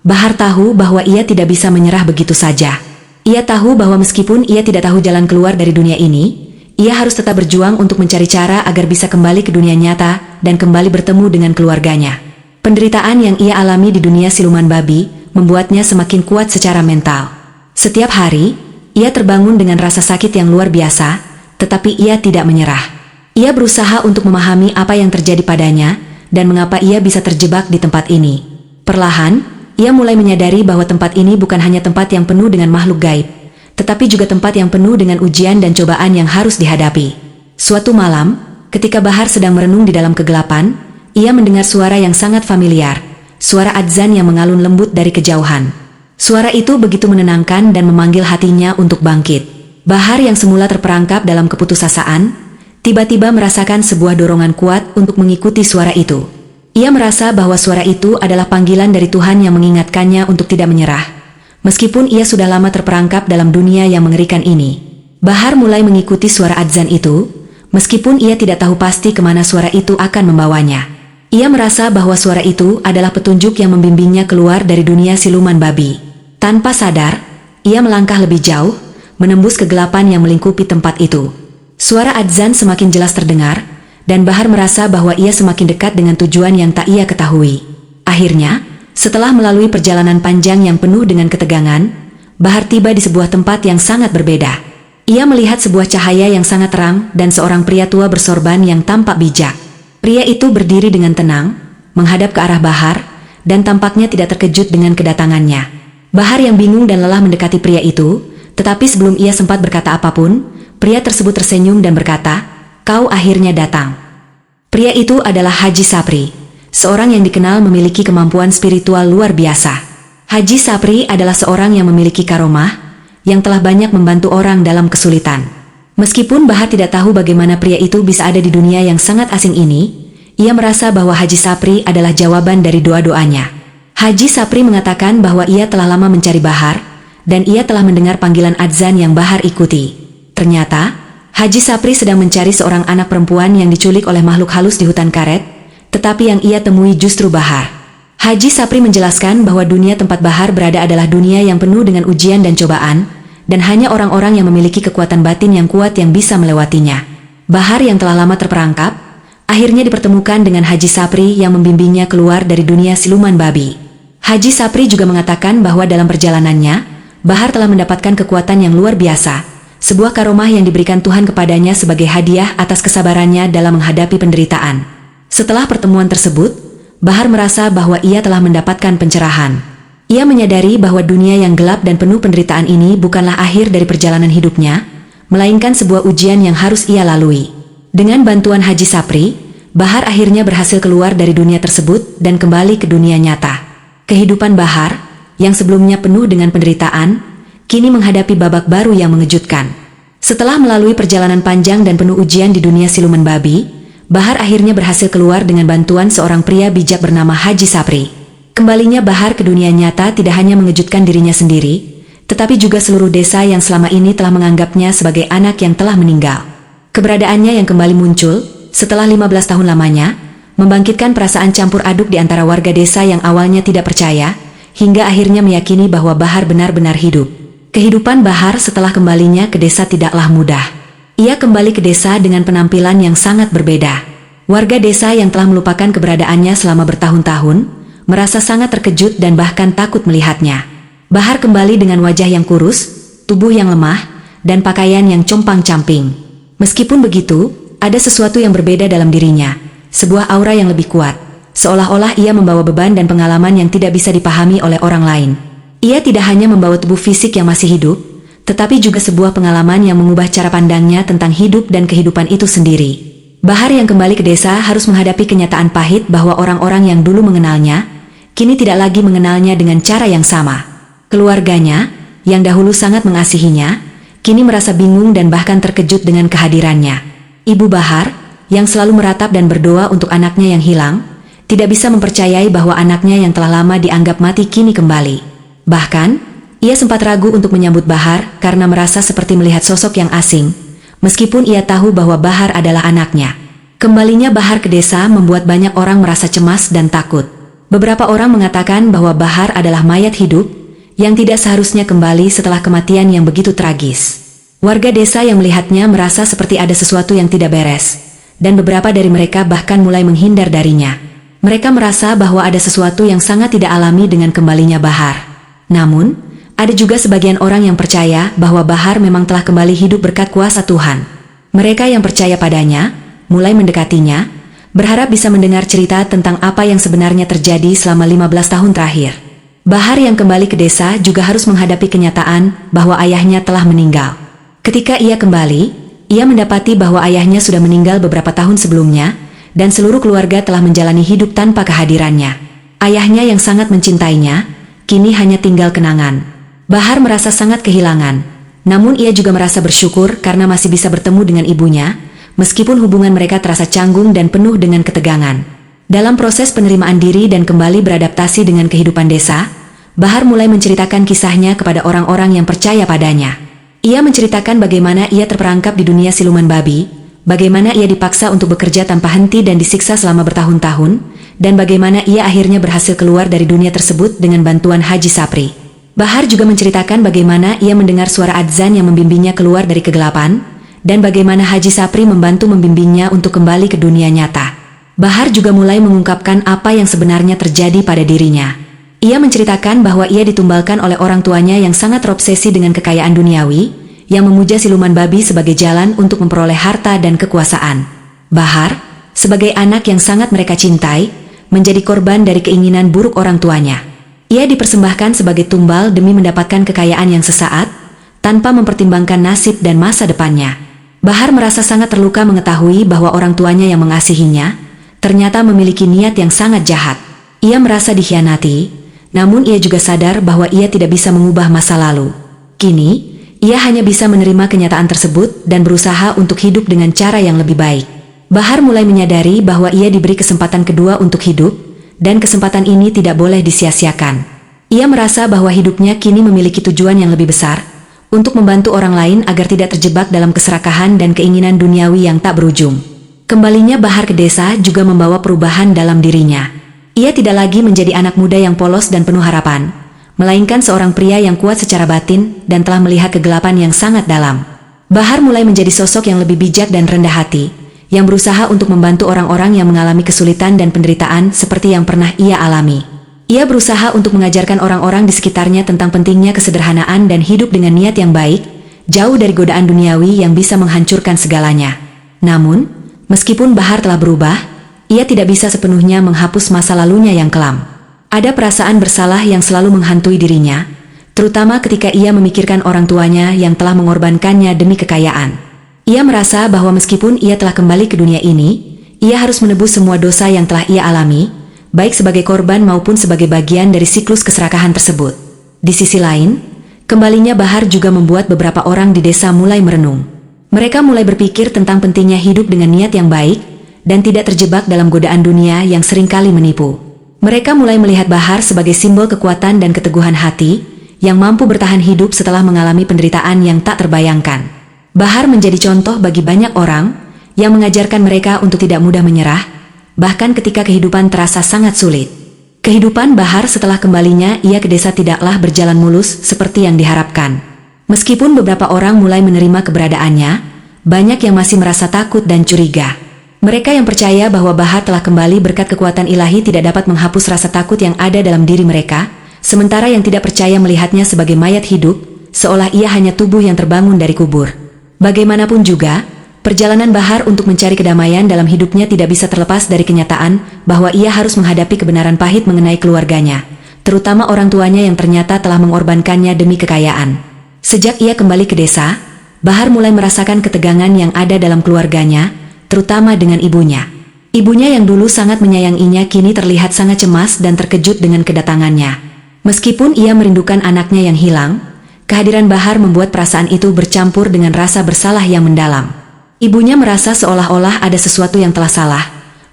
Bahar tahu bahwa ia tidak bisa menyerah begitu saja. Ia tahu bahwa meskipun ia tidak tahu jalan keluar dari dunia ini, ia harus tetap berjuang untuk mencari cara agar bisa kembali ke dunia nyata dan kembali bertemu dengan keluarganya. Penderitaan yang ia alami di dunia siluman babi membuatnya semakin kuat secara mental. Setiap hari, ia terbangun dengan rasa sakit yang luar biasa, tetapi ia tidak menyerah. Ia berusaha untuk memahami apa yang terjadi padanya, dan mengapa ia bisa terjebak di tempat ini. Perlahan, ia mulai menyadari bahwa tempat ini bukan hanya tempat yang penuh dengan makhluk gaib, tetapi juga tempat yang penuh dengan ujian dan cobaan yang harus dihadapi. Suatu malam, ketika Bahar sedang merenung di dalam kegelapan, ia mendengar suara yang sangat familiar. Suara adzan yang mengalun lembut dari kejauhan. Suara itu begitu menenangkan dan memanggil hatinya untuk bangkit. Bahar yang semula terperangkap dalam keputusasaan, tiba-tiba merasakan sebuah dorongan kuat untuk mengikuti suara itu. Ia merasa bahwa suara itu adalah panggilan dari Tuhan yang mengingatkannya untuk tidak menyerah. Meskipun ia sudah lama terperangkap dalam dunia yang mengerikan ini, Bahar mulai mengikuti suara adzan itu, meskipun ia tidak tahu pasti kemana suara itu akan membawanya. Ia merasa bahwa suara itu adalah petunjuk yang membimbingnya keluar dari dunia siluman babi. Tanpa sadar, ia melangkah lebih jauh, menembus kegelapan yang melingkupi tempat itu. Suara adzan semakin jelas terdengar, dan Bahar merasa bahwa ia semakin dekat dengan tujuan yang tak ia ketahui. Akhirnya, setelah melalui perjalanan panjang yang penuh dengan ketegangan, Bahar tiba di sebuah tempat yang sangat berbeda. Ia melihat sebuah cahaya yang sangat terang dan seorang pria tua bersorban yang tampak bijak. Pria itu berdiri dengan tenang, menghadap ke arah Bahar, dan tampaknya tidak terkejut dengan kedatangannya. Bahar yang bingung dan lelah mendekati pria itu, tetapi sebelum ia sempat berkata apapun, pria tersebut tersenyum dan berkata, "Kau akhirnya datang." Pria itu adalah Haji Sapri, seorang yang dikenal memiliki kemampuan spiritual luar biasa. Haji Sapri adalah seorang yang memiliki karomah, yang telah banyak membantu orang dalam kesulitan. Meskipun Bahar tidak tahu bagaimana pria itu bisa ada di dunia yang sangat asing ini, ia merasa bahwa Haji Sapri adalah jawaban dari doa-doanya. Haji Sapri mengatakan bahwa ia telah lama mencari Bahar, dan ia telah mendengar panggilan adzan yang Bahar ikuti. Ternyata, Haji Sapri sedang mencari seorang anak perempuan yang diculik oleh makhluk halus di hutan karet, tetapi yang ia temui justru Bahar. Haji Sapri menjelaskan bahwa dunia tempat Bahar berada adalah dunia yang penuh dengan ujian dan cobaan, dan hanya orang-orang yang memiliki kekuatan batin yang kuat yang bisa melewatinya. Bahar yang telah lama terperangkap, akhirnya dipertemukan dengan Haji Sapri yang membimbingnya keluar dari dunia siluman babi. Haji Sapri juga mengatakan bahwa dalam perjalanannya, Bahar telah mendapatkan kekuatan yang luar biasa, sebuah karomah yang diberikan Tuhan kepadanya sebagai hadiah atas kesabarannya dalam menghadapi penderitaan. Setelah pertemuan tersebut, Bahar merasa bahwa ia telah mendapatkan pencerahan. Ia menyadari bahwa dunia yang gelap dan penuh penderitaan ini bukanlah akhir dari perjalanan hidupnya, melainkan sebuah ujian yang harus ia lalui. Dengan bantuan Haji Sapri, Bahar akhirnya berhasil keluar dari dunia tersebut dan kembali ke dunia nyata. Kehidupan Bahar, yang sebelumnya penuh dengan penderitaan, kini menghadapi babak baru yang mengejutkan. Setelah melalui perjalanan panjang dan penuh ujian di dunia siluman babi, Bahar akhirnya berhasil keluar dengan bantuan seorang pria bijak bernama Haji Sapri. Kembalinya Bahar ke dunia nyata tidak hanya mengejutkan dirinya sendiri, tetapi juga seluruh desa yang selama ini telah menganggapnya sebagai anak yang telah meninggal. Keberadaannya yang kembali muncul, setelah 15 tahun lamanya, membangkitkan perasaan campur aduk di antara warga desa yang awalnya tidak percaya, hingga akhirnya meyakini bahwa Bahar benar-benar hidup. Kehidupan Bahar setelah kembalinya ke desa tidaklah mudah. Ia kembali ke desa dengan penampilan yang sangat berbeda. Warga desa yang telah melupakan keberadaannya selama bertahun-tahun, merasa sangat terkejut dan bahkan takut melihatnya. Bahar kembali dengan wajah yang kurus, tubuh yang lemah, dan pakaian yang compang-camping. Meskipun begitu, ada sesuatu yang berbeda dalam dirinya, sebuah aura yang lebih kuat, seolah-olah ia membawa beban dan pengalaman yang tidak bisa dipahami oleh orang lain. Ia tidak hanya membawa tubuh fisik yang masih hidup, tetapi juga sebuah pengalaman yang mengubah cara pandangnya tentang hidup dan kehidupan itu sendiri. Bahar yang kembali ke desa harus menghadapi kenyataan pahit bahwa orang-orang yang dulu mengenalnya, kini tidak lagi mengenalnya dengan cara yang sama. Keluarganya, yang dahulu sangat mengasihinya, kini merasa bingung dan bahkan terkejut dengan kehadirannya. Ibu Bahar, yang selalu meratap dan berdoa untuk anaknya yang hilang, tidak bisa mempercayai bahwa anaknya yang telah lama dianggap mati kini kembali. Bahkan, ia sempat ragu untuk menyambut Bahar karena merasa seperti melihat sosok yang asing, meskipun ia tahu bahwa Bahar adalah anaknya. Kembalinya Bahar ke desa membuat banyak orang merasa cemas dan takut. Beberapa orang mengatakan bahwa Bahar adalah mayat hidup, yang tidak seharusnya kembali setelah kematian yang begitu tragis. Warga desa yang melihatnya merasa seperti ada sesuatu yang tidak beres, dan beberapa dari mereka bahkan mulai menghindar darinya. Mereka merasa bahwa ada sesuatu yang sangat tidak alami dengan kembalinya Bahar. Namun, ada juga sebagian orang yang percaya bahwa Bahar memang telah kembali hidup berkat kuasa Tuhan. Mereka yang percaya padanya, mulai mendekatinya, berharap bisa mendengar cerita tentang apa yang sebenarnya terjadi selama 15 tahun terakhir. Bahar yang kembali ke desa juga harus menghadapi kenyataan bahwa ayahnya telah meninggal. Ketika ia kembali, ia mendapati bahwa ayahnya sudah meninggal beberapa tahun sebelumnya, dan seluruh keluarga telah menjalani hidup tanpa kehadirannya. Ayahnya yang sangat mencintainya, kini hanya tinggal kenangan. Bahar merasa sangat kehilangan, namun ia juga merasa bersyukur karena masih bisa bertemu dengan ibunya, meskipun hubungan mereka terasa canggung dan penuh dengan ketegangan. Dalam proses penerimaan diri dan kembali beradaptasi dengan kehidupan desa, Bahar mulai menceritakan kisahnya kepada orang-orang yang percaya padanya. Ia menceritakan bagaimana ia terperangkap di dunia siluman babi, bagaimana ia dipaksa untuk bekerja tanpa henti dan disiksa selama bertahun-tahun, dan bagaimana ia akhirnya berhasil keluar dari dunia tersebut dengan bantuan Haji Sapri. Bahar juga menceritakan bagaimana ia mendengar suara adzan yang membimbingnya keluar dari kegelapan, dan bagaimana Haji Sapri membantu membimbingnya untuk kembali ke dunia nyata. Bahar juga mulai mengungkapkan apa yang sebenarnya terjadi pada dirinya. Ia menceritakan bahwa ia ditumbalkan oleh orang tuanya yang sangat terobsesi dengan kekayaan duniawi, yang memuja siluman babi sebagai jalan untuk memperoleh harta dan kekuasaan. Bahar, sebagai anak yang sangat mereka cintai, menjadi korban dari keinginan buruk orang tuanya. Ia dipersembahkan sebagai tumbal demi mendapatkan kekayaan yang sesaat, tanpa mempertimbangkan nasib dan masa depannya. Bahar merasa sangat terluka mengetahui bahwa orang tuanya yang mengasihinya, ternyata memiliki niat yang sangat jahat. Ia merasa dikhianati, namun ia juga sadar bahwa ia tidak bisa mengubah masa lalu. Kini, ia hanya bisa menerima kenyataan tersebut dan berusaha untuk hidup dengan cara yang lebih baik. Bahar mulai menyadari bahwa ia diberi kesempatan kedua untuk hidup, dan kesempatan ini tidak boleh disia-siakan. Ia merasa bahwa hidupnya kini memiliki tujuan yang lebih besar, untuk membantu orang lain agar tidak terjebak dalam keserakahan dan keinginan duniawi yang tak berujung. Kembalinya Bahar ke desa juga membawa perubahan dalam dirinya. Ia tidak lagi menjadi anak muda yang polos dan penuh harapan, melainkan seorang pria yang kuat secara batin dan telah melihat kegelapan yang sangat dalam. Bahar mulai menjadi sosok yang lebih bijak dan rendah hati, yang berusaha untuk membantu orang-orang yang mengalami kesulitan dan penderitaan seperti yang pernah ia alami. Ia berusaha untuk mengajarkan orang-orang di sekitarnya tentang pentingnya kesederhanaan dan hidup dengan niat yang baik, jauh dari godaan duniawi yang bisa menghancurkan segalanya. Namun, meskipun Bahar telah berubah, ia tidak bisa sepenuhnya menghapus masa lalunya yang kelam. Ada perasaan bersalah yang selalu menghantui dirinya, terutama ketika ia memikirkan orang tuanya yang telah mengorbankannya demi kekayaan. Ia merasa bahwa meskipun ia telah kembali ke dunia ini, ia harus menebus semua dosa yang telah ia alami, baik sebagai korban maupun sebagai bagian dari siklus keserakahan tersebut. Di sisi lain, kembalinya Bahar juga membuat beberapa orang di desa mulai merenung. Mereka mulai berpikir tentang pentingnya hidup dengan niat yang baik, dan tidak terjebak dalam godaan dunia yang seringkali menipu. Mereka mulai melihat Bahar sebagai simbol kekuatan dan keteguhan hati, yang mampu bertahan hidup setelah mengalami penderitaan yang tak terbayangkan. Bahar menjadi contoh bagi banyak orang, yang mengajarkan mereka untuk tidak mudah menyerah, bahkan ketika kehidupan terasa sangat sulit. Kehidupan Bahar setelah kembalinya ia ke desa tidaklah berjalan mulus seperti yang diharapkan. Meskipun beberapa orang mulai menerima keberadaannya, banyak yang masih merasa takut dan curiga. Mereka yang percaya bahwa Bahar telah kembali berkat kekuatan ilahi tidak dapat menghapus rasa takut yang ada dalam diri mereka, sementara yang tidak percaya melihatnya sebagai mayat hidup, seolah ia hanya tubuh yang terbangun dari kubur. Bagaimanapun juga, perjalanan Bahar untuk mencari kedamaian dalam hidupnya tidak bisa terlepas dari kenyataan bahwa ia harus menghadapi kebenaran pahit mengenai keluarganya, terutama orang tuanya yang ternyata telah mengorbankannya demi kekayaan. Sejak ia kembali ke desa, Bahar mulai merasakan ketegangan yang ada dalam keluarganya, terutama dengan ibunya. Ibunya yang dulu sangat menyayanginya kini terlihat sangat cemas dan terkejut dengan kedatangannya. Meskipun ia merindukan anaknya yang hilang, kehadiran Bahar membuat perasaan itu bercampur dengan rasa bersalah yang mendalam. Ibunya merasa seolah-olah ada sesuatu yang telah salah,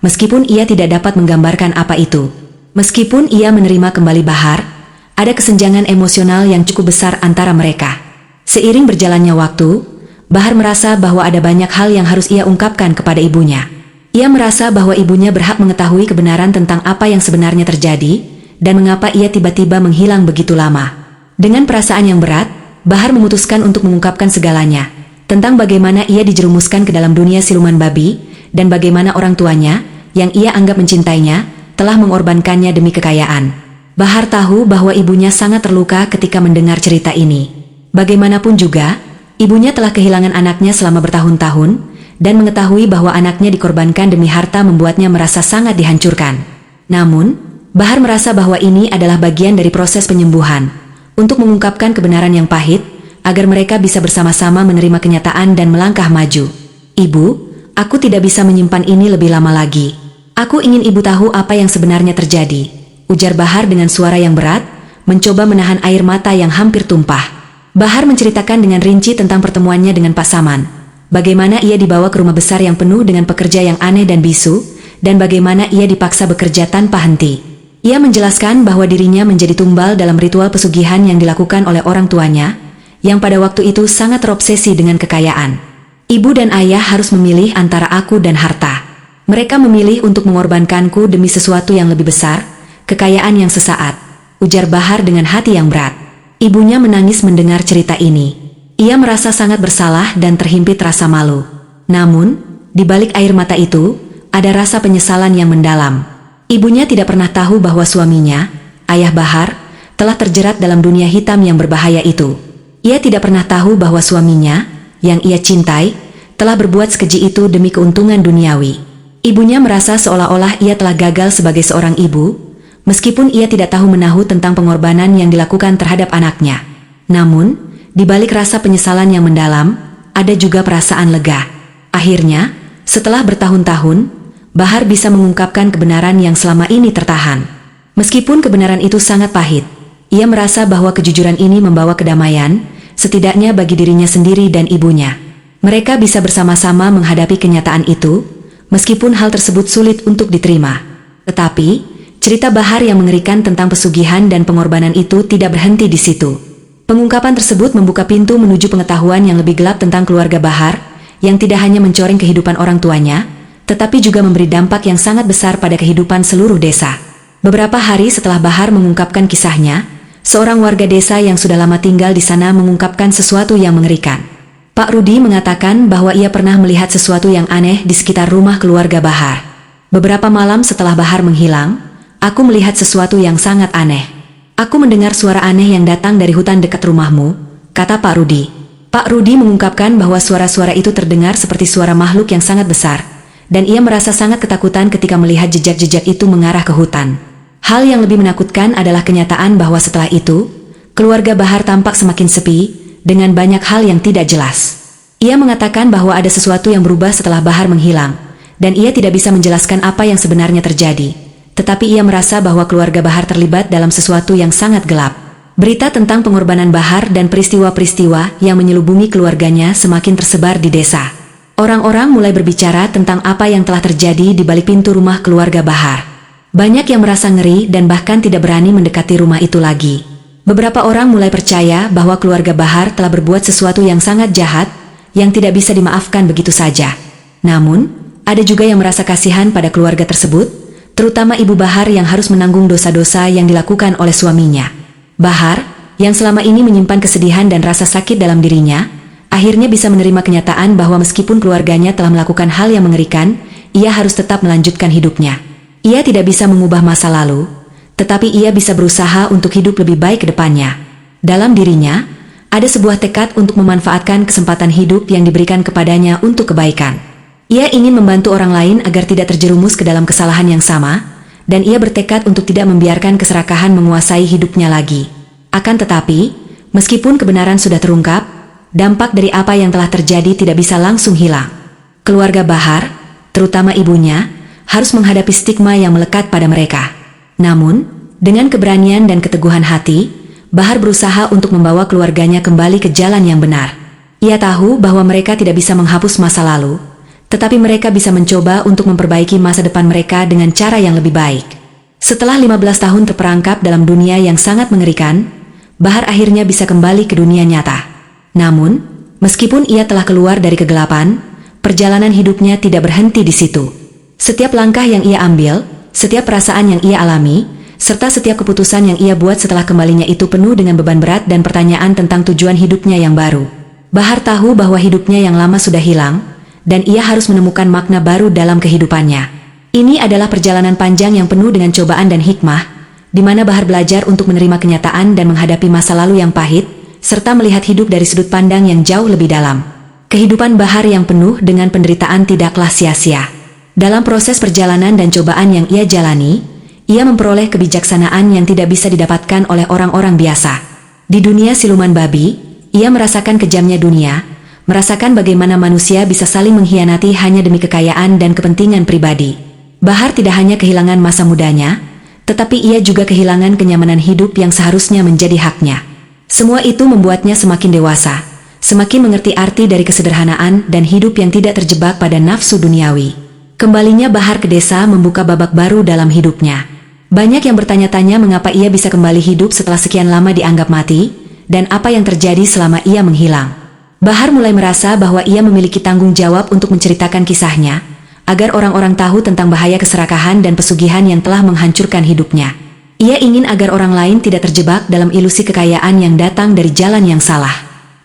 meskipun ia tidak dapat menggambarkan apa itu. Meskipun ia menerima kembali Bahar, ada kesenjangan emosional yang cukup besar antara mereka. Seiring berjalannya waktu, Bahar merasa bahwa ada banyak hal yang harus ia ungkapkan kepada ibunya. Ia merasa bahwa ibunya berhak mengetahui kebenaran tentang apa yang sebenarnya terjadi, dan mengapa ia tiba-tiba menghilang begitu lama. Dengan perasaan yang berat, Bahar memutuskan untuk mengungkapkan segalanya, tentang bagaimana ia dijerumuskan ke dalam dunia siluman babi, dan bagaimana orang tuanya, yang ia anggap mencintainya, telah mengorbankannya demi kekayaan. Bahar tahu bahwa ibunya sangat terluka ketika mendengar cerita ini. Bagaimanapun juga, ibunya telah kehilangan anaknya selama bertahun-tahun, dan mengetahui bahwa anaknya dikorbankan demi harta membuatnya merasa sangat dihancurkan. Namun, Bahar merasa bahwa ini adalah bagian dari proses penyembuhan, untuk mengungkapkan kebenaran yang pahit, agar mereka bisa bersama-sama menerima kenyataan dan melangkah maju. "Ibu, aku tidak bisa menyimpan ini lebih lama lagi. Aku ingin ibu tahu apa yang sebenarnya terjadi," ujar Bahar dengan suara yang berat, mencoba menahan air mata yang hampir tumpah. Bahar menceritakan dengan rinci tentang pertemuannya dengan Pak Saman, bagaimana ia dibawa ke rumah besar yang penuh dengan pekerja yang aneh dan bisu, dan bagaimana ia dipaksa bekerja tanpa henti. Ia menjelaskan bahwa dirinya menjadi tumbal dalam ritual pesugihan yang dilakukan oleh orang tuanya, yang pada waktu itu sangat terobsesi dengan kekayaan. "Ibu dan ayah harus memilih antara aku dan harta. Mereka memilih untuk mengorbankanku demi sesuatu yang lebih besar, kekayaan yang sesaat," ujar Bahar dengan hati yang berat. Ibunya menangis mendengar cerita ini. Ia merasa sangat bersalah dan terhimpit rasa malu. Namun, di balik air mata itu, ada rasa penyesalan yang mendalam. Ibunya tidak pernah tahu bahwa suaminya, ayah Bahar, telah terjerat dalam dunia hitam yang berbahaya itu. Ia tidak pernah tahu bahwa suaminya, yang ia cintai, telah berbuat sekeji itu demi keuntungan duniawi. Ibunya merasa seolah-olah ia telah gagal sebagai seorang ibu, meskipun ia tidak tahu menahu tentang pengorbanan yang dilakukan terhadap anaknya. Namun, di balik rasa penyesalan yang mendalam, ada juga perasaan lega. Akhirnya, setelah bertahun-tahun, Bahar bisa mengungkapkan kebenaran yang selama ini tertahan. Meskipun kebenaran itu sangat pahit, ia merasa bahwa kejujuran ini membawa kedamaian, setidaknya bagi dirinya sendiri dan ibunya. Mereka bisa bersama-sama menghadapi kenyataan itu, meskipun hal tersebut sulit untuk diterima. Tetapi, cerita Bahar yang mengerikan tentang pesugihan dan pengorbanan itu tidak berhenti di situ. Pengungkapan tersebut membuka pintu menuju pengetahuan yang lebih gelap tentang keluarga Bahar, yang tidak hanya mencoreng kehidupan orang tuanya, tetapi juga memberi dampak yang sangat besar pada kehidupan seluruh desa. Beberapa hari setelah Bahar mengungkapkan kisahnya, seorang warga desa yang sudah lama tinggal di sana mengungkapkan sesuatu yang mengerikan. Pak Rudi mengatakan bahwa ia pernah melihat sesuatu yang aneh di sekitar rumah keluarga Bahar. Beberapa malam setelah Bahar menghilang, aku melihat sesuatu yang sangat aneh. Aku mendengar suara aneh yang datang dari hutan dekat rumahmu, kata Pak Rudi. Pak Rudi mengungkapkan bahwa suara-suara itu terdengar seperti suara makhluk yang sangat besar, dan ia merasa sangat ketakutan ketika melihat jejak-jejak itu mengarah ke hutan. Hal yang lebih menakutkan adalah kenyataan bahwa setelah itu, keluarga Bahar tampak semakin sepi, dengan banyak hal yang tidak jelas. Ia mengatakan bahwa ada sesuatu yang berubah setelah Bahar menghilang, dan ia tidak bisa menjelaskan apa yang sebenarnya terjadi. Tetapi ia merasa bahwa keluarga Bahar terlibat dalam sesuatu yang sangat gelap. Berita tentang pengorbanan Bahar dan peristiwa-peristiwa yang menyelubungi keluarganya semakin tersebar di desa. Orang-orang mulai berbicara tentang apa yang telah terjadi di balik pintu rumah keluarga Bahar. Banyak yang merasa ngeri dan bahkan tidak berani mendekati rumah itu lagi. Beberapa orang mulai percaya bahwa keluarga Bahar telah berbuat sesuatu yang sangat jahat, yang tidak bisa dimaafkan begitu saja. Namun, ada juga yang merasa kasihan pada keluarga tersebut, terutama ibu Bahar yang harus menanggung dosa-dosa yang dilakukan oleh suaminya. Bahar, yang selama ini menyimpan kesedihan dan rasa sakit dalam dirinya, akhirnya bisa menerima kenyataan bahwa meskipun keluarganya telah melakukan hal yang mengerikan, ia harus tetap melanjutkan hidupnya. Ia tidak bisa mengubah masa lalu, tetapi ia bisa berusaha untuk hidup lebih baik ke depannya. Dalam dirinya, ada sebuah tekad untuk memanfaatkan kesempatan hidup yang diberikan kepadanya untuk kebaikan. Ia ingin membantu orang lain agar tidak terjerumus ke dalam kesalahan yang sama, dan ia bertekad untuk tidak membiarkan keserakahan menguasai hidupnya lagi. Akan tetapi, meskipun kebenaran sudah terungkap, dampak dari apa yang telah terjadi tidak bisa langsung hilang. Keluarga Bahar, terutama ibunya, harus menghadapi stigma yang melekat pada mereka. Namun, dengan keberanian dan keteguhan hati, Bahar berusaha untuk membawa keluarganya kembali ke jalan yang benar. Ia tahu bahwa mereka tidak bisa menghapus masa lalu, tetapi mereka bisa mencoba untuk memperbaiki masa depan mereka dengan cara yang lebih baik. Setelah 15 tahun terperangkap dalam dunia yang sangat mengerikan, Bahar akhirnya bisa kembali ke dunia nyata. Namun, meskipun ia telah keluar dari kegelapan, perjalanan hidupnya tidak berhenti di situ. Setiap langkah yang ia ambil, setiap perasaan yang ia alami, serta setiap keputusan yang ia buat setelah kembalinya itu penuh dengan beban berat dan pertanyaan tentang tujuan hidupnya yang baru. Bahar tahu bahwa hidupnya yang lama sudah hilang, dan ia harus menemukan makna baru dalam kehidupannya. Ini adalah perjalanan panjang yang penuh dengan cobaan dan hikmah, di mana Bahar belajar untuk menerima kenyataan dan menghadapi masa lalu yang pahit, serta melihat hidup dari sudut pandang yang jauh lebih dalam. Kehidupan Bahar yang penuh dengan penderitaan tidaklah sia-sia. Dalam proses perjalanan dan cobaan yang ia jalani, ia memperoleh kebijaksanaan yang tidak bisa didapatkan oleh orang-orang biasa. Di dunia siluman babi, ia merasakan kejamnya dunia, merasakan bagaimana manusia bisa saling mengkhianati hanya demi kekayaan dan kepentingan pribadi. Bahar tidak hanya kehilangan masa mudanya, tetapi ia juga kehilangan kenyamanan hidup yang seharusnya menjadi haknya. Semua itu membuatnya semakin dewasa, semakin mengerti arti dari kesederhanaan dan hidup yang tidak terjebak pada nafsu duniawi. Kembalinya Bahar ke desa membuka babak baru dalam hidupnya. Banyak yang bertanya-tanya mengapa ia bisa kembali hidup setelah sekian lama dianggap mati, dan apa yang terjadi selama ia menghilang. Bahar mulai merasa bahwa ia memiliki tanggung jawab untuk menceritakan kisahnya, agar orang-orang tahu tentang bahaya keserakahan dan pesugihan yang telah menghancurkan hidupnya. Ia ingin agar orang lain tidak terjebak dalam ilusi kekayaan yang datang dari jalan yang salah.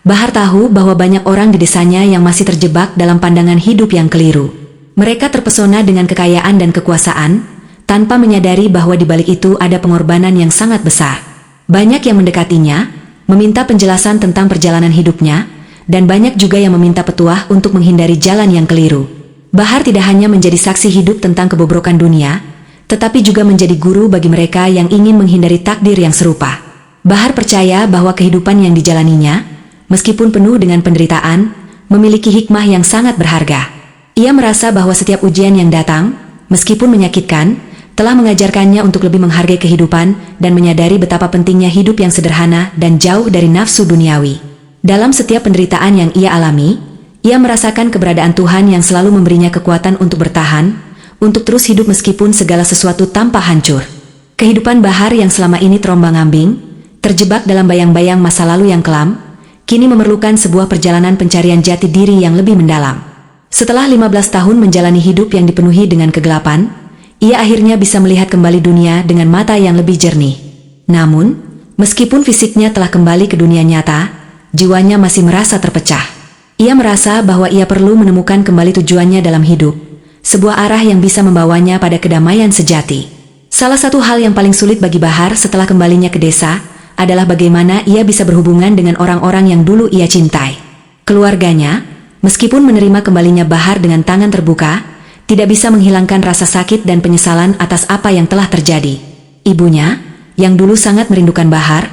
Bahar tahu bahwa banyak orang di desanya yang masih terjebak dalam pandangan hidup yang keliru. Mereka terpesona dengan kekayaan dan kekuasaan, tanpa menyadari bahwa di balik itu ada pengorbanan yang sangat besar. Banyak yang mendekatinya, meminta penjelasan tentang perjalanan hidupnya, dan banyak juga yang meminta petuah untuk menghindari jalan yang keliru. Bahar tidak hanya menjadi saksi hidup tentang kebobrokan dunia, tetapi juga menjadi guru bagi mereka yang ingin menghindari takdir yang serupa. Bahar percaya bahwa kehidupan yang dijalaninya, meskipun penuh dengan penderitaan, memiliki hikmah yang sangat berharga. Ia merasa bahwa setiap ujian yang datang, meskipun menyakitkan, telah mengajarkannya untuk lebih menghargai kehidupan dan menyadari betapa pentingnya hidup yang sederhana dan jauh dari nafsu duniawi. Dalam setiap penderitaan yang ia alami, ia merasakan keberadaan Tuhan yang selalu memberinya kekuatan untuk bertahan, untuk terus hidup meskipun segala sesuatu tampak hancur. Kehidupan Bahar yang selama ini terombang-ambing, terjebak dalam bayang-bayang masa lalu yang kelam, kini memerlukan sebuah perjalanan pencarian jati diri yang lebih mendalam. Setelah 15 tahun menjalani hidup yang dipenuhi dengan kegelapan, ia akhirnya bisa melihat kembali dunia dengan mata yang lebih jernih. Namun, meskipun fisiknya telah kembali ke dunia nyata, jiwanya masih merasa terpecah. Ia merasa bahwa ia perlu menemukan kembali tujuannya dalam hidup, sebuah arah yang bisa membawanya pada kedamaian sejati. Salah satu hal yang paling sulit bagi Bahar setelah kembalinya ke desa adalah bagaimana ia bisa berhubungan dengan orang-orang yang dulu ia cintai. Keluarganya, meskipun menerima kembalinya Bahar dengan tangan terbuka, tidak bisa menghilangkan rasa sakit dan penyesalan atas apa yang telah terjadi. Ibunya, yang dulu sangat merindukan Bahar,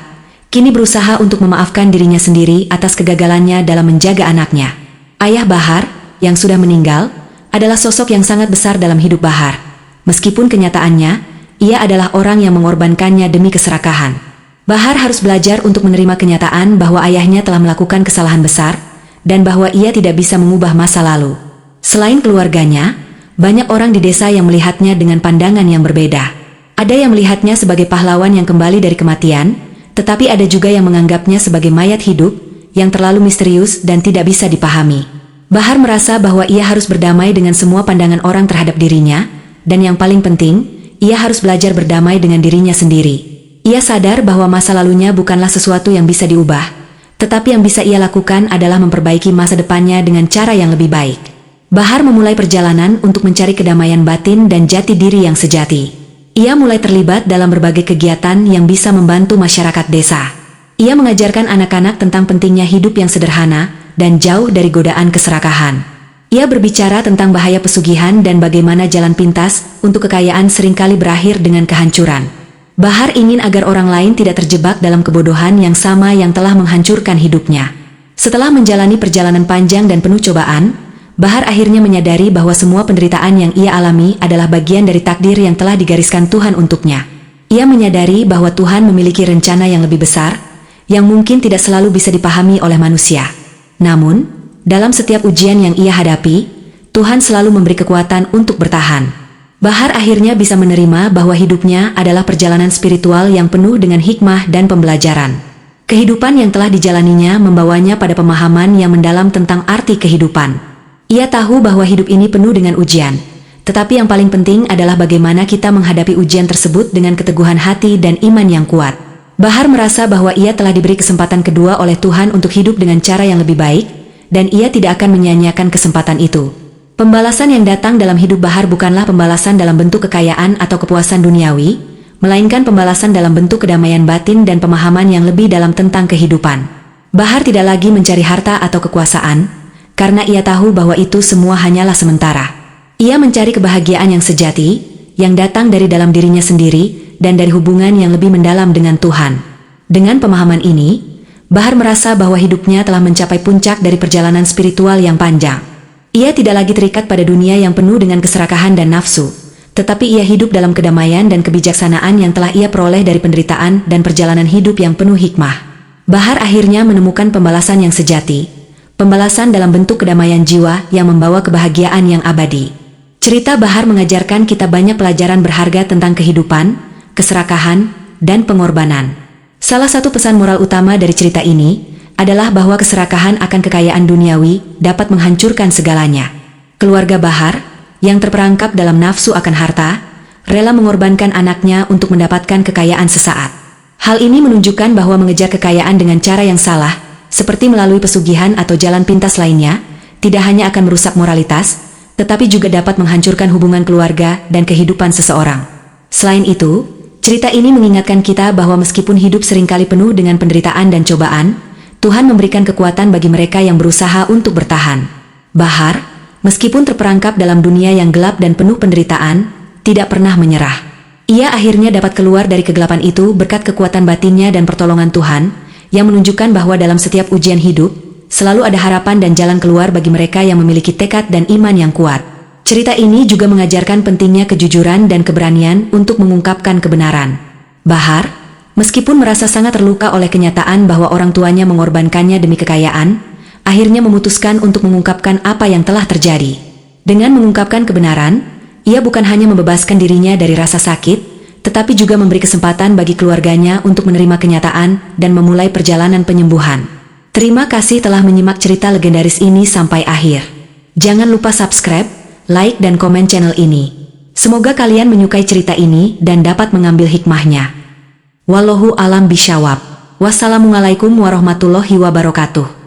kini berusaha untuk memaafkan dirinya sendiri atas kegagalannya dalam menjaga anaknya. Ayah Bahar, yang sudah meninggal, adalah sosok yang sangat besar dalam hidup Bahar. Meskipun kenyataannya, ia adalah orang yang mengorbankannya demi keserakahan. Bahar harus belajar untuk menerima kenyataan bahwa ayahnya telah melakukan kesalahan besar, dan bahwa ia tidak bisa mengubah masa lalu. Selain keluarganya, banyak orang di desa yang melihatnya dengan pandangan yang berbeda. Ada yang melihatnya sebagai pahlawan yang kembali dari kematian, tetapi ada juga yang menganggapnya sebagai mayat hidup, yang terlalu misterius dan tidak bisa dipahami. Bahar merasa bahwa ia harus berdamai dengan semua pandangan orang terhadap dirinya, dan yang paling penting, ia harus belajar berdamai dengan dirinya sendiri. Ia sadar bahwa masa lalunya bukanlah sesuatu yang bisa diubah, tetapi yang bisa ia lakukan adalah memperbaiki masa depannya dengan cara yang lebih baik. Bahar memulai perjalanan untuk mencari kedamaian batin dan jati diri yang sejati. Ia mulai terlibat dalam berbagai kegiatan yang bisa membantu masyarakat desa. Ia mengajarkan anak-anak tentang pentingnya hidup yang sederhana dan jauh dari godaan keserakahan. Ia berbicara tentang bahaya pesugihan dan bagaimana jalan pintas untuk kekayaan seringkali berakhir dengan kehancuran. Bahar ingin agar orang lain tidak terjebak dalam kebodohan yang sama yang telah menghancurkan hidupnya. Setelah menjalani perjalanan panjang dan penuh cobaan, Bahar akhirnya menyadari bahwa semua penderitaan yang ia alami adalah bagian dari takdir yang telah digariskan Tuhan untuknya. Ia menyadari bahwa Tuhan memiliki rencana yang lebih besar, yang mungkin tidak selalu bisa dipahami oleh manusia. Namun, dalam setiap ujian yang ia hadapi, Tuhan selalu memberi kekuatan untuk bertahan. Bahar akhirnya bisa menerima bahwa hidupnya adalah perjalanan spiritual yang penuh dengan hikmah dan pembelajaran. Kehidupan yang telah dijalaninya membawanya pada pemahaman yang mendalam tentang arti kehidupan. Ia tahu bahwa hidup ini penuh dengan ujian, tetapi yang paling penting adalah bagaimana kita menghadapi ujian tersebut dengan keteguhan hati dan iman yang kuat. Bahar merasa bahwa ia telah diberi kesempatan kedua oleh Tuhan untuk hidup dengan cara yang lebih baik, dan ia tidak akan menyia-nyiakan kesempatan itu. Pembalasan yang datang dalam hidup Bahar bukanlah pembalasan dalam bentuk kekayaan atau kepuasan duniawi, melainkan pembalasan dalam bentuk kedamaian batin dan pemahaman yang lebih dalam tentang kehidupan. Bahar tidak lagi mencari harta atau kekuasaan, karena ia tahu bahwa itu semua hanyalah sementara. Ia mencari kebahagiaan yang sejati, yang datang dari dalam dirinya sendiri, dan dari hubungan yang lebih mendalam dengan Tuhan. Dengan pemahaman ini, Bahar merasa bahwa hidupnya telah mencapai puncak dari perjalanan spiritual yang panjang. Ia tidak lagi terikat pada dunia yang penuh dengan keserakahan dan nafsu, tetapi ia hidup dalam kedamaian dan kebijaksanaan yang telah ia peroleh dari penderitaan dan perjalanan hidup yang penuh hikmah. Bahar akhirnya menemukan pembalasan yang sejati, pembalasan dalam bentuk kedamaian jiwa yang membawa kebahagiaan yang abadi. Cerita Bahar mengajarkan kita banyak pelajaran berharga tentang kehidupan, keserakahan, dan pengorbanan. Salah satu pesan moral utama dari cerita ini adalah bahwa keserakahan akan kekayaan duniawi dapat menghancurkan segalanya. Keluarga Bahar, yang terperangkap dalam nafsu akan harta, rela mengorbankan anaknya untuk mendapatkan kekayaan sesaat. Hal ini menunjukkan bahwa mengejar kekayaan dengan cara yang salah, seperti melalui pesugihan atau jalan pintas lainnya, tidak hanya akan merusak moralitas, tetapi juga dapat menghancurkan hubungan keluarga dan kehidupan seseorang. Selain itu, cerita ini mengingatkan kita bahwa meskipun hidup seringkali penuh dengan penderitaan dan cobaan, Tuhan memberikan kekuatan bagi mereka yang berusaha untuk bertahan. Bahar, meskipun terperangkap dalam dunia yang gelap dan penuh penderitaan, tidak pernah menyerah. Ia akhirnya dapat keluar dari kegelapan itu berkat kekuatan batinnya dan pertolongan Tuhan, yang menunjukkan bahwa dalam setiap ujian hidup, selalu ada harapan dan jalan keluar bagi mereka yang memiliki tekad dan iman yang kuat. Cerita ini juga mengajarkan pentingnya kejujuran dan keberanian untuk mengungkapkan kebenaran. Bahar, meskipun merasa sangat terluka oleh kenyataan bahwa orang tuanya mengorbankannya demi kekayaan, akhirnya memutuskan untuk mengungkapkan apa yang telah terjadi. Dengan mengungkapkan kebenaran, ia bukan hanya membebaskan dirinya dari rasa sakit, tetapi juga memberi kesempatan bagi keluarganya untuk menerima kenyataan dan memulai perjalanan penyembuhan. Terima kasih telah menyimak cerita legendaris ini sampai akhir. Jangan lupa subscribe, like dan komen channel ini. Semoga kalian menyukai cerita ini dan dapat mengambil hikmahnya. Wallahu alam bisyawab. Wassalamualaikum warahmatullahi wabarakatuh.